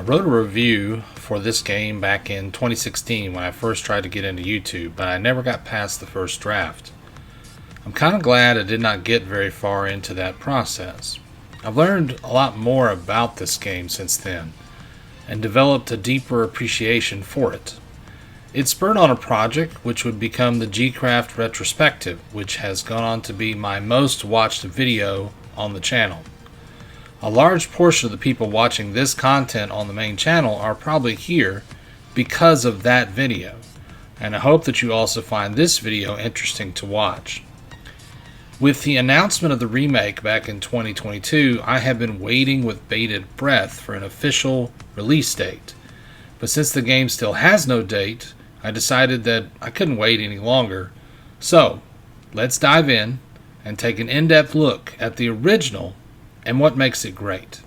wrote a review for this game back in 2016 when I first tried to get into YouTube, but I never got past the first draft. I'm kind of glad I did not get very far into that process. I've learned a lot more about this game since then, and developed a deeper appreciation for it. It spurred on a project which would become the G-Craft Retrospective, which has gone on to be my most watched video on the channel. A large portion of the people watching this content on the main channel are probably here because of that video, and I hope that you also find this video interesting to watch. With the announcement of the remake back in 2022, I have been waiting with bated breath for an official release date. But since the game still has no date, I decided that I couldn't wait any longer. So, let's dive in and take an in-depth look at the original and what makes it great.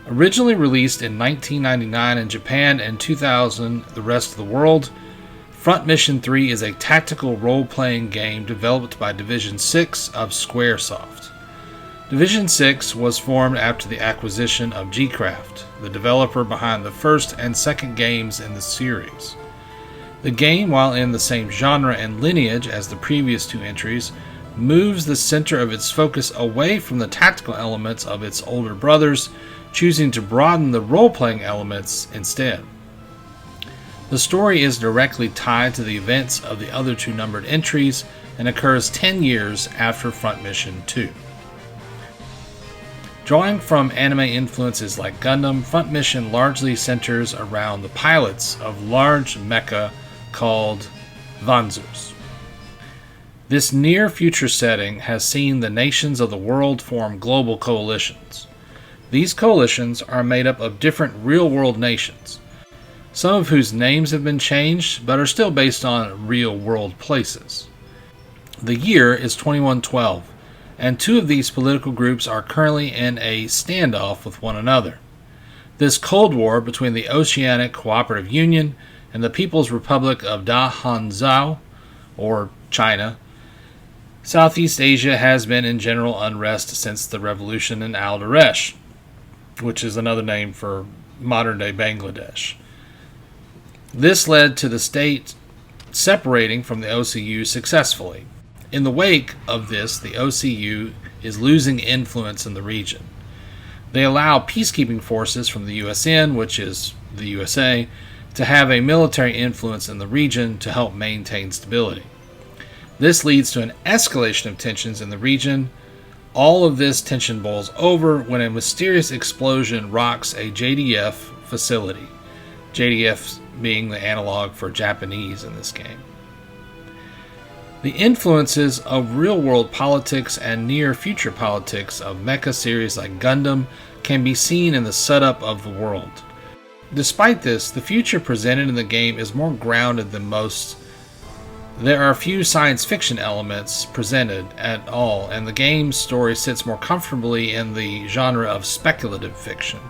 Originally released in 1999 in Japan and 2000 the rest of the world, Front Mission 3 is a tactical role-playing game developed by Division 6 of Squaresoft. Division 6 was formed after the acquisition of G-Craft, the developer behind the first and second games in the series. The game, while in the same genre and lineage as the previous two entries, moves the center of its focus away from the tactical elements of its older brothers, choosing to broaden the role-playing elements instead. The story is directly tied to the events of the other two numbered entries and occurs 10 years after Front Mission 2. Drawing from anime influences like Gundam, Front Mission largely centers around the pilots of large mecha called Wanzers. This near-future setting has seen the nations of the world form global coalitions. These coalitions are made up of different real-world nations, some of whose names have been changed but are still based on real-world places. The year is 2112, and two of these political groups are currently in a standoff with one another. This Cold War between the Oceanic Cooperative Union and the People's Republic of Da Hanzhou, or China, Southeast Asia has been in general unrest since the revolution in Al-Daresh, which is another name for modern-day Bangladesh. This led to the state separating from the OCU successfully. In the wake of this, the OCU is losing influence in the region. They allow peacekeeping forces from the USN, which is the USA, to have a military influence in the region to help maintain stability. This leads to an escalation of tensions in the region. All of this tension boils over when a mysterious explosion rocks a JDF facility, JDF being the analog for Japanese in this game. The influences of real-world politics and near-future politics of mecha series like Gundam can be seen in the setup of the world. Despite this, the future presented in the game is more grounded than most. There are few science fiction elements presented at all, and the game's story sits more comfortably in the genre of speculative fiction.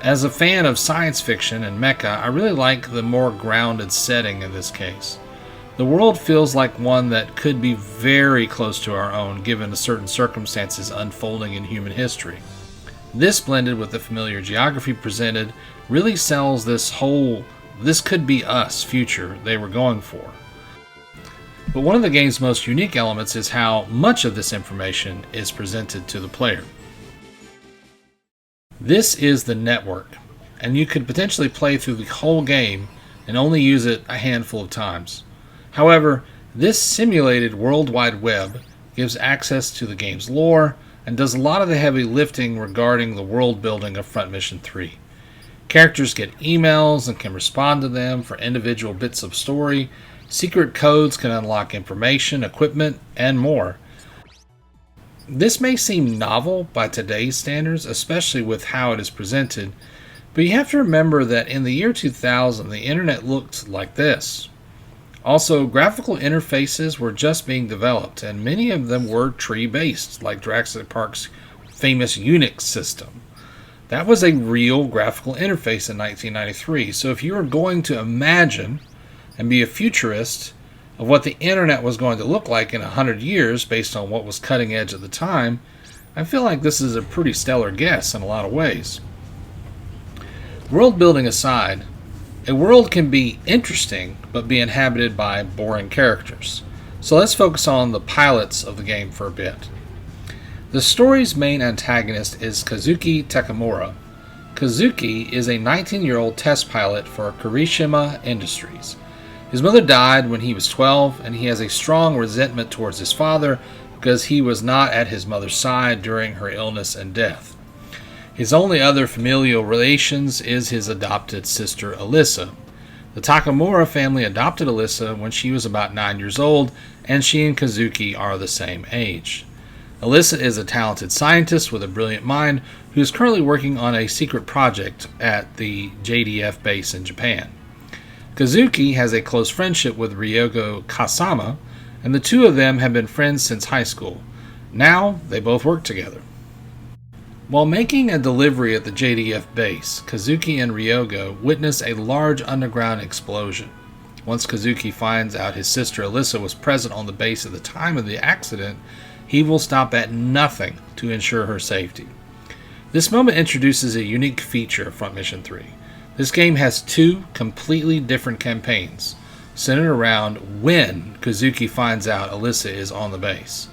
As a fan of science fiction and mecha, I really like the more grounded setting in this case. The world feels like one that could be very close to our own given the certain circumstances unfolding in human history. This, blended with the familiar geography presented, really sells this whole "this could be us" future they were going for. But one of the game's most unique elements is how much of this information is presented to the player. This is the network, and you could potentially play through the whole game and only use it a handful of times. However, this simulated World Wide Web gives access to the game's lore and does a lot of the heavy lifting regarding the world building of Front Mission 3. Characters get emails and can respond to them for individual bits of story. Secret codes can unlock information, equipment, and more. This may seem novel by today's standards, especially with how it is presented, but you have to remember that in the year 2000, the internet looked like this. Also, graphical interfaces were just being developed, and many of them were tree-based, like Jurassic Park's famous Unix system. That was a real graphical interface in 1993, so if you were going to imagine and be a futurist of what the internet was going to look like in 100 years based on what was cutting edge at the time, I feel like this is a pretty stellar guess in a lot of ways. World building aside, a world can be interesting but be inhabited by boring characters. So let's focus on the pilots of the game for a bit. The story's main antagonist is Kazuki Takamura. Kazuki is a 19-year-old test pilot for Kirishima Industries. His mother died when he was 12, and he has a strong resentment towards his father because he was not at his mother's side during her illness and death. His only other familial relations is his adopted sister Alyssa. The Takamura family adopted Alyssa when she was about 9 years old, and she and Kazuki are the same age. Alyssa is a talented scientist with a brilliant mind who is currently working on a secret project at the JDF base in Japan. Kazuki has a close friendship with Ryogo Kasama, and the two of them have been friends since high school. Now, they both work together. While making a delivery at the JDF base, Kazuki and Ryogo witness a large underground explosion. Once Kazuki finds out his sister Alyssa was present on the base at the time of the accident, he will stop at nothing to ensure her safety. This moment introduces a unique feature of Front Mission 3. This game has two completely different campaigns, centered around when Kazuki finds out Alyssa is on the base.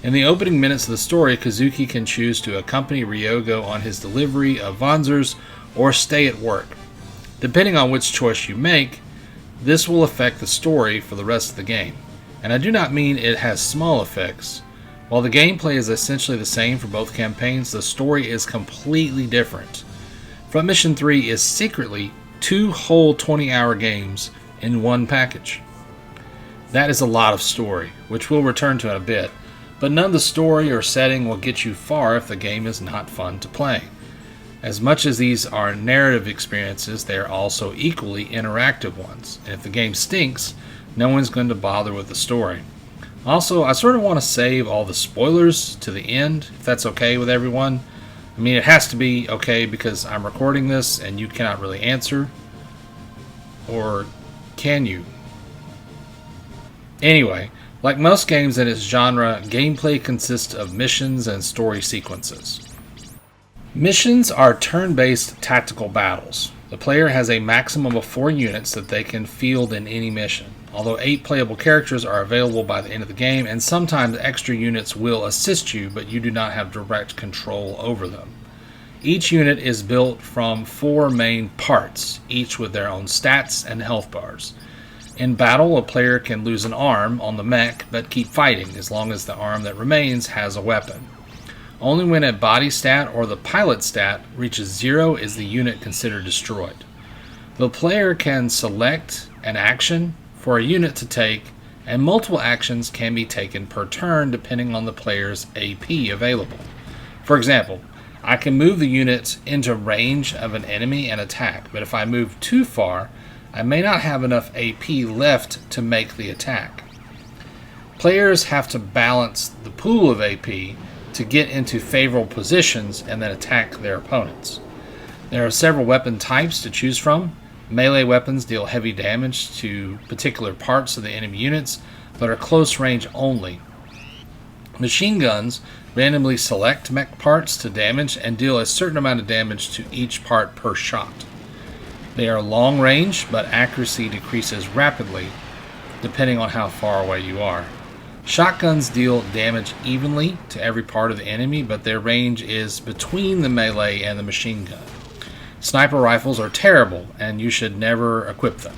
In the opening minutes of the story, Kazuki can choose to accompany Ryogo on his delivery of Wanzers or stay at work. Depending on which choice you make, this will affect the story for the rest of the game. And I do not mean it has small effects. While the gameplay is essentially the same for both campaigns, the story is completely different. Front Mission 3 is secretly 2 whole 20-hour games in one package. That is a lot of story, which we'll return to in a bit, but none of the story or setting will get you far if the game is not fun to play. As much as these are narrative experiences, they are also equally interactive ones, and if the game stinks, no one's going to bother with the story. Also, I sort of want to save all the spoilers to the end, if that's okay with everyone. I mean, it has to be okay because I'm recording this and you cannot really answer. Or can you? Anyway, like most games in its genre, gameplay consists of missions and story sequences. Missions are turn-based tactical battles. The player has a maximum of 4 units that they can field in any mission. Although 8 playable characters are available by the end of the game, and sometimes extra units will assist you, but you do not have direct control over them. Each unit is built from 4 main parts, each with their own stats and health bars. In battle, a player can lose an arm on the mech, but keep fighting as long as the arm that remains has a weapon. Only when a body stat or the pilot stat reaches 0 is the unit considered destroyed. The player can select an action for a unit to take, and multiple actions can be taken per turn depending on the player's AP available. For example, I can move the unit into range of an enemy and attack, but if I move too far, I may not have enough AP left to make the attack. Players have to balance the pool of AP to get into favorable positions and then attack their opponents. There are several weapon types to choose from. Melee weapons deal heavy damage to particular parts of the enemy units, but are close range only. Machine guns randomly select mech parts to damage and deal a certain amount of damage to each part per shot. They are long range, but accuracy decreases rapidly depending on how far away you are. Shotguns deal damage evenly to every part of the enemy, but their range is between the melee and the machine gun. Sniper rifles are terrible, and you should never equip them.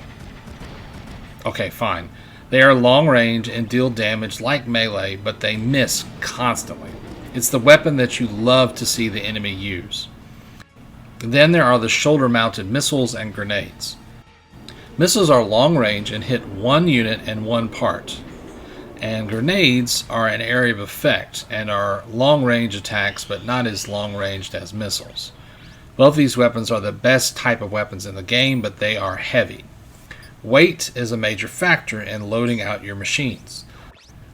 Okay, fine. They are long range and deal damage like melee, but they miss constantly. It's the weapon that you love to see the enemy use. Then there are the shoulder-mounted missiles and grenades. Missiles are long range and hit one unit and one part. And grenades are an area of effect and are long-range attacks, but not as long-ranged as missiles. Both these weapons are the best type of weapons in the game, but they are heavy. Weight is a major factor in loading out your machines.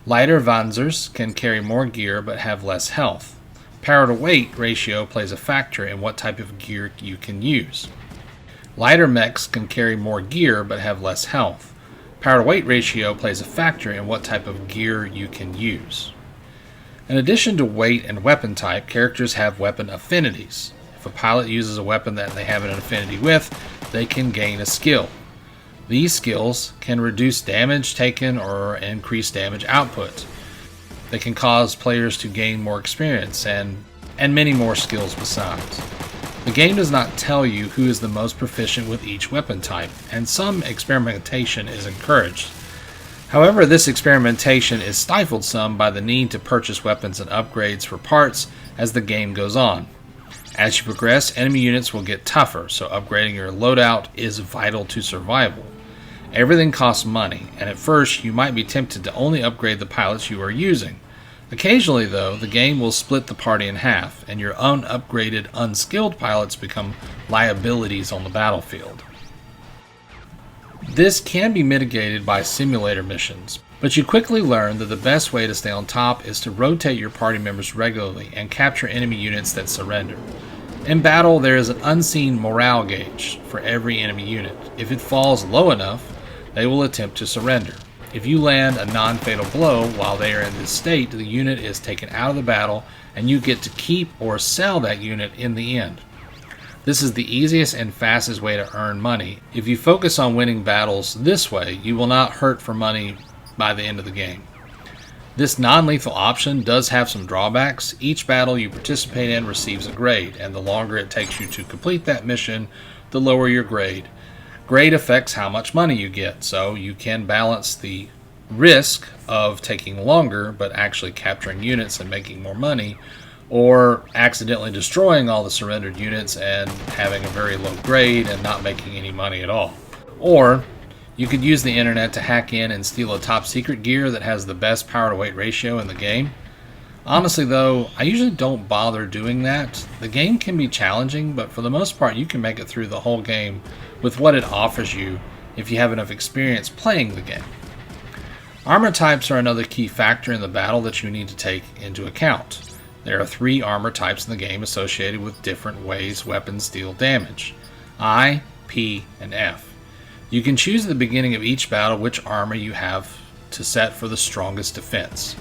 Lighter Wanzers can carry more gear but have less health. Power to weight ratio plays a factor in what type of gear you can use. Lighter mechs can carry more gear but have less health. Power to weight ratio plays a factor in what type of gear you can use. In addition to weight and weapon type, characters have weapon affinities. If a pilot uses a weapon that they have an affinity with, they can gain a skill. These skills can reduce damage taken or increase damage output. They can cause players to gain more experience and many more skills besides. The game does not tell you who is the most proficient with each weapon type, and some experimentation is encouraged. However, this experimentation is stifled some by the need to purchase weapons and upgrades for parts as the game goes on. As you progress, enemy units will get tougher, so upgrading your loadout is vital to survival. Everything costs money, and at first you might be tempted to only upgrade the pilots you are using. Occasionally, though, the game will split the party in half, and your unupgraded, unskilled pilots become liabilities on the battlefield. This can be mitigated by simulator missions, but you quickly learn that the best way to stay on top is to rotate your party members regularly and capture enemy units that surrender. In battle, there is an unseen morale gauge for every enemy unit. If it falls low enough, they will attempt to surrender. If you land a non-fatal blow while they are in this state, the unit is taken out of the battle and you get to keep or sell that unit in the end. This is the easiest and fastest way to earn money. If you focus on winning battles this way, you will not hurt for money by the end of the game. This non-lethal option does have some drawbacks. Each battle you participate in receives a grade, and the longer it takes you to complete that mission, the lower your grade. Grade affects how much money you get, so you can balance the risk of taking longer but actually capturing units and making more money, or accidentally destroying all the surrendered units and having a very low grade and not making any money at all. Or you could use the internet to hack in and steal a top secret gear that has the best power to weight ratio in the game. Honestly though, I usually don't bother doing that. The game can be challenging, but for the most part you can make it through the whole game with what it offers you if you have enough experience playing the game. Armor types are another key factor in the battle that you need to take into account. There are 3 armor types in the game associated with different ways weapons deal damage: I, P, and F. You can choose at the beginning of each battle which armor you have to set for the strongest defense,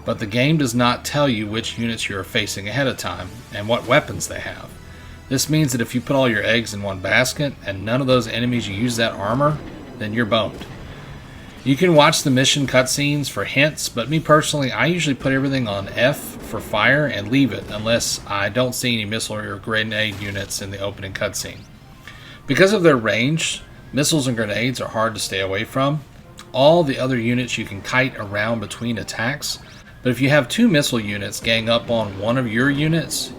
but the game does not tell you which units you are facing ahead of time and what weapons they have. This means that if you put all your eggs in one basket and none of those enemies use that armor, then you're boned. You can watch the mission cutscenes for hints, but me personally, I usually put everything on F for fire and leave it unless I don't see any missile or grenade units in the opening cutscene. Because of their range, missiles and grenades are hard to stay away from. All the other units you can kite around between attacks, but if you have 2 missile units gang up on one of your units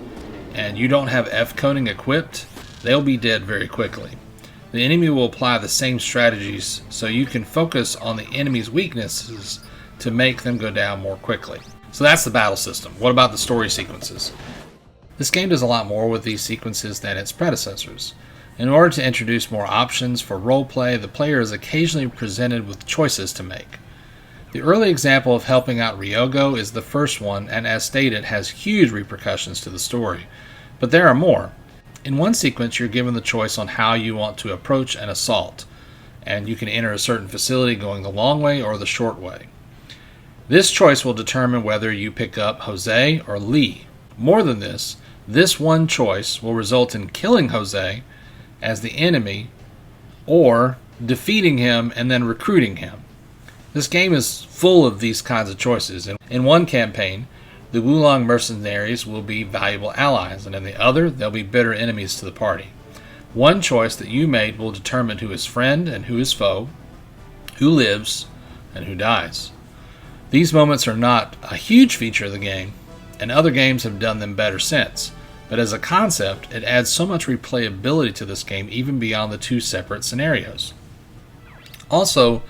and you don't have F coating equipped, they'll be dead very quickly. The enemy will apply the same strategies, so you can focus on the enemy's weaknesses to make them go down more quickly. So that's the battle system. What about the story sequences? This game does a lot more with these sequences than its predecessors. In order to introduce more options for roleplay, the player is occasionally presented with choices to make. The early example of helping out Ryogo is the first one, and as stated, has huge repercussions to the story. But there are more. In one sequence, you're given the choice on how you want to approach an assault, and you can enter a certain facility going the long way or the short way. This choice will determine whether you pick up Jose or Lee. More than this one choice will result in killing Jose as the enemy, or defeating him and then recruiting him. This game is full of these kinds of choices. In one campaign, the Wulong mercenaries will be valuable allies, and in the other, they'll be bitter enemies to the party. One choice that you made will determine who is friend and who is foe, who lives and who dies. These moments are not a huge feature of the game, and other games have done them better since. But as a concept, it adds so much replayability to this game even beyond the 2 separate scenarios. Also,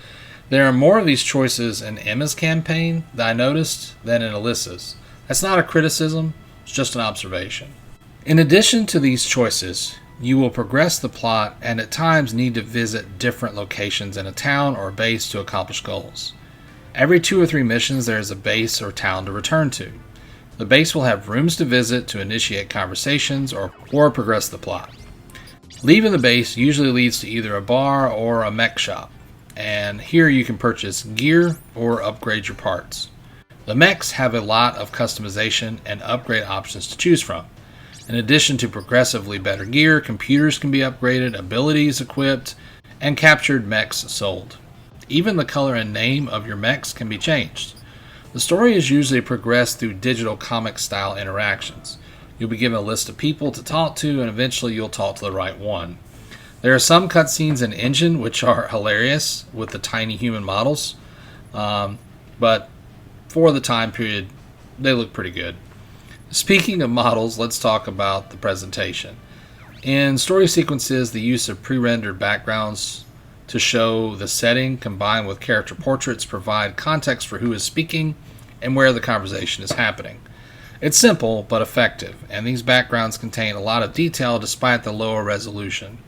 there are more of these choices in Emma's campaign that I noticed than in Alyssa's. That's not a criticism, it's just an observation. In addition to these choices, you will progress the plot and at times need to visit different locations in a town or base to accomplish goals. Every 2 or 3 missions there is a base or town to return to. The base will have rooms to visit to initiate conversations or progress the plot. Leaving the base usually leads to either a bar or a mech shop, and here you can purchase gear or upgrade your parts. The mechs have a lot of customization and upgrade options to choose from. In addition to progressively better gear, computers can be upgraded, abilities equipped, and captured mechs sold. Even the color and name of your mechs can be changed. The story is usually progressed through digital comic-style interactions. You'll be given a list of people to talk to, and eventually you'll talk to the right one. There are some cutscenes in engine which are hilarious with the tiny human models, but for the time period, they look pretty good. Speaking of models, let's talk about the presentation. In story sequences, the use of pre-rendered backgrounds to show the setting combined with character portraits provide context for who is speaking and where the conversation is happening. It's simple but effective, and these backgrounds contain a lot of detail despite the lower resolution.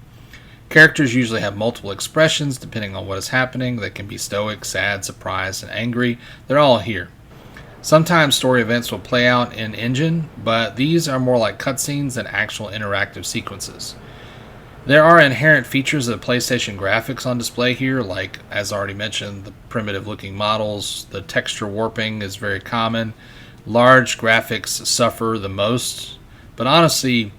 Characters usually have multiple expressions depending on what is happening. They can be stoic, sad, surprised, and angry. They're all here. Sometimes story events will play out in engine, but these are more like cutscenes than actual interactive sequences. There are inherent features of PlayStation graphics on display here, like, as already mentioned, the primitive looking models. The texture warping is very common. Large graphics suffer the most, but honestly,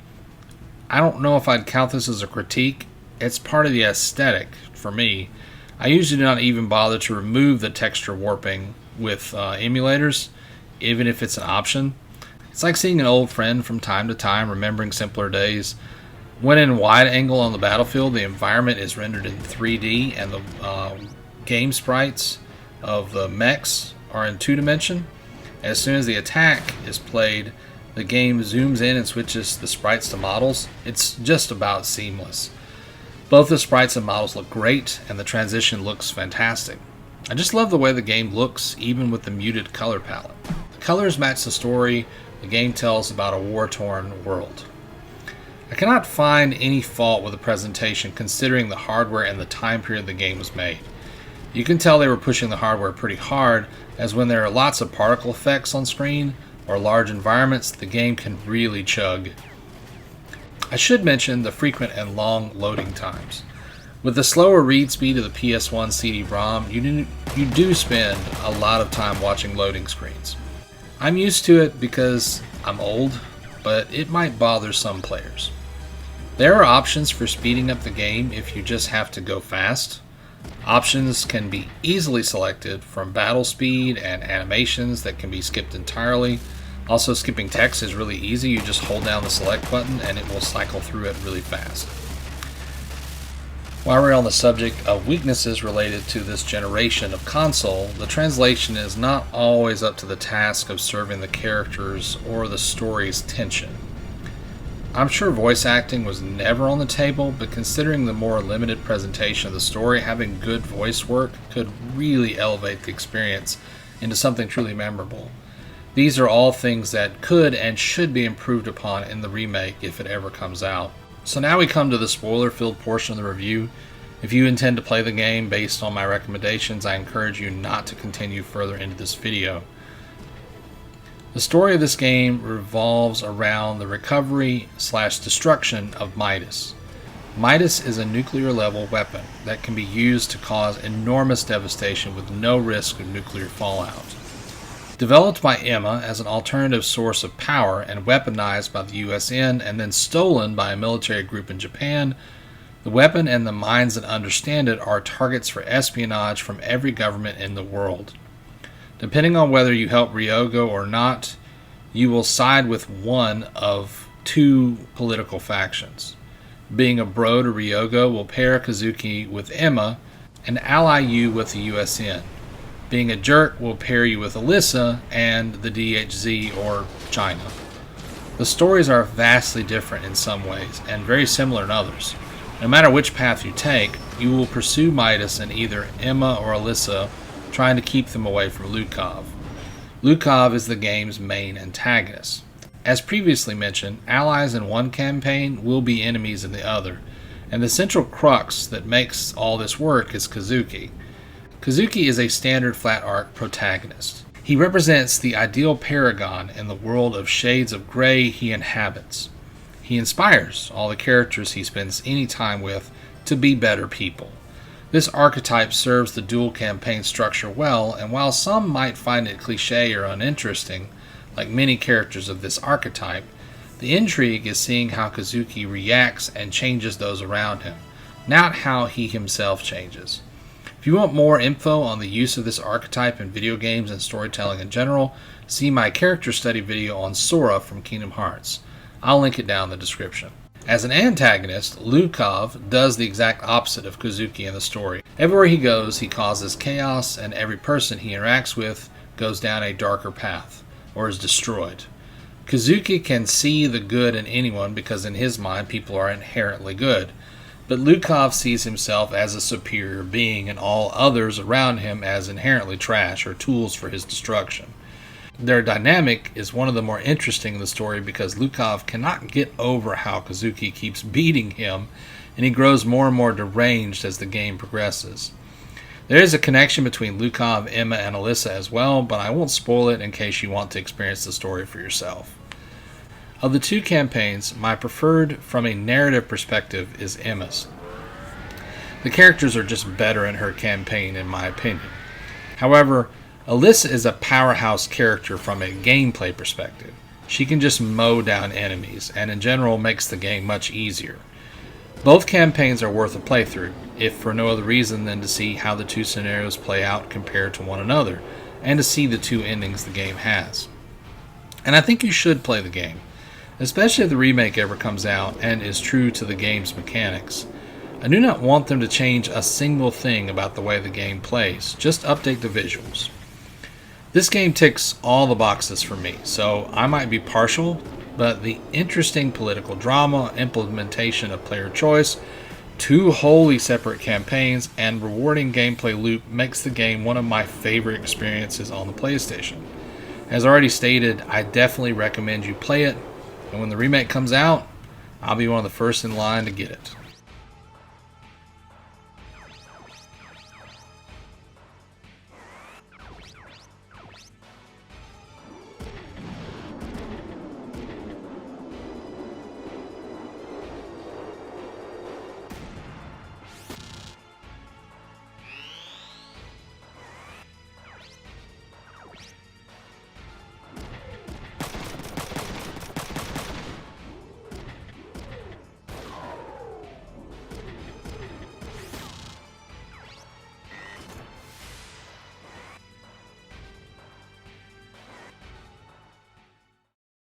I don't know if I'd count this as a critique. It's part of the aesthetic for me. I usually do not even bother to remove the texture warping with emulators, even if it's an option. It's like seeing an old friend from time to time, remembering simpler days. When in wide angle on the battlefield, the environment is rendered in 3D, and the game sprites of the mechs are in 2-dimension. As soon as the attack is played, the game zooms in and switches the sprites to models. It's just about seamless. Both the sprites and models look great, and the transition looks fantastic. I just love the way the game looks, even with the muted color palette. The colors match the story the game tells about a war-torn world. I cannot find any fault with the presentation considering the hardware and the time period the game was made. You can tell they were pushing the hardware pretty hard, as when there are lots of particle effects on screen or large environments, the game can really chug. I should mention the frequent and long loading times. With the slower read speed of the PS1 CD-ROM, you do spend a lot of time watching loading screens. I'm used to it because I'm old, but it might bother some players. There are options for speeding up the game if you just have to go fast. Options can be easily selected from battle speed and animations that can be skipped entirely. Also, skipping text is really easy. You just hold down the select button and it will cycle through it really fast. While we're on the subject of weaknesses related to this generation of console, the translation is not always up to the task of serving the characters or the story's tension. I'm sure voice acting was never on the table, but considering the more limited presentation of the story, having good voice work could really elevate the experience into something truly memorable. These are all things that could and should be improved upon in the remake if it ever comes out. So now we come to the spoiler-filled portion of the review. If you intend to play the game based on my recommendations, I encourage you not to continue further into this video. The story of this game revolves around the recovery/destruction of Midas. Midas is a nuclear-level weapon that can be used to cause enormous devastation with no risk of nuclear fallout. Developed by Emma as an alternative source of power and weaponized by the USN and then stolen by a military group in Japan, the weapon and the minds that understand it are targets for espionage from every government in the world. Depending on whether you help Ryogo or not, you will side with one of two political factions. Being a bro to Ryogo will pair Kazuki with Emma and ally you with the USN. Being a jerk will pair you with Alyssa and the DHZ or China. The stories are vastly different in some ways and very similar in others. No matter which path you take, you will pursue Midas and either Emma or Alyssa, trying to keep them away from Lukav. Lukav is the game's main antagonist. As previously mentioned, allies in one campaign will be enemies in the other, and the central crux that makes all this work is Kazuki. Kazuki is a standard flat arc protagonist. He represents the ideal paragon in the world of shades of gray he inhabits. He inspires all the characters he spends any time with to be better people. This archetype serves the dual campaign structure well, and while some might find it cliché or uninteresting, like many characters of this archetype, The intrigue is seeing how Kazuki reacts and changes those around him, not how he himself changes. If you want more info on the use of this archetype in video games and storytelling in general, see my character study video on Sora from Kingdom Hearts. I'll link it down in the description. As an antagonist, Lukav does the exact opposite of Kazuki in the story. Everywhere he goes, he causes chaos, and every person he interacts with goes down a darker path, or is destroyed. Kazuki can see the good in anyone because in his mind people are inherently good, but Lukav sees himself as a superior being and all others around him as inherently trash or tools for his destruction. Their dynamic is one of the more interesting in the story because Lukav cannot get over how Kazuki keeps beating him, and he grows more and more deranged as the game progresses. There is a connection between Lukav, Emma, and Alyssa as well, but I won't spoil it in case you want to experience the story for yourself. Of the two campaigns, my preferred from a narrative perspective is Emma's. The characters are just better in her campaign in my opinion. However, Alyssa is a powerhouse character from a gameplay perspective. She can just mow down enemies, and in general makes the game much easier. Both campaigns are worth a playthrough, if for no other reason than to see how the two scenarios play out compared to one another, and to see the two endings the game has. And I think you should play the game, especially if the remake ever comes out and is true to the game's mechanics. I do not want them to change a single thing about the way the game plays, just update the visuals. This game ticks all the boxes for me, so I might be partial, but the interesting political drama, implementation of player choice, two wholly separate campaigns, and rewarding gameplay loop makes the game one of my favorite experiences on the PlayStation. As already stated, I definitely recommend you play it, and when the remake comes out, I'll be one of the first in line to get it.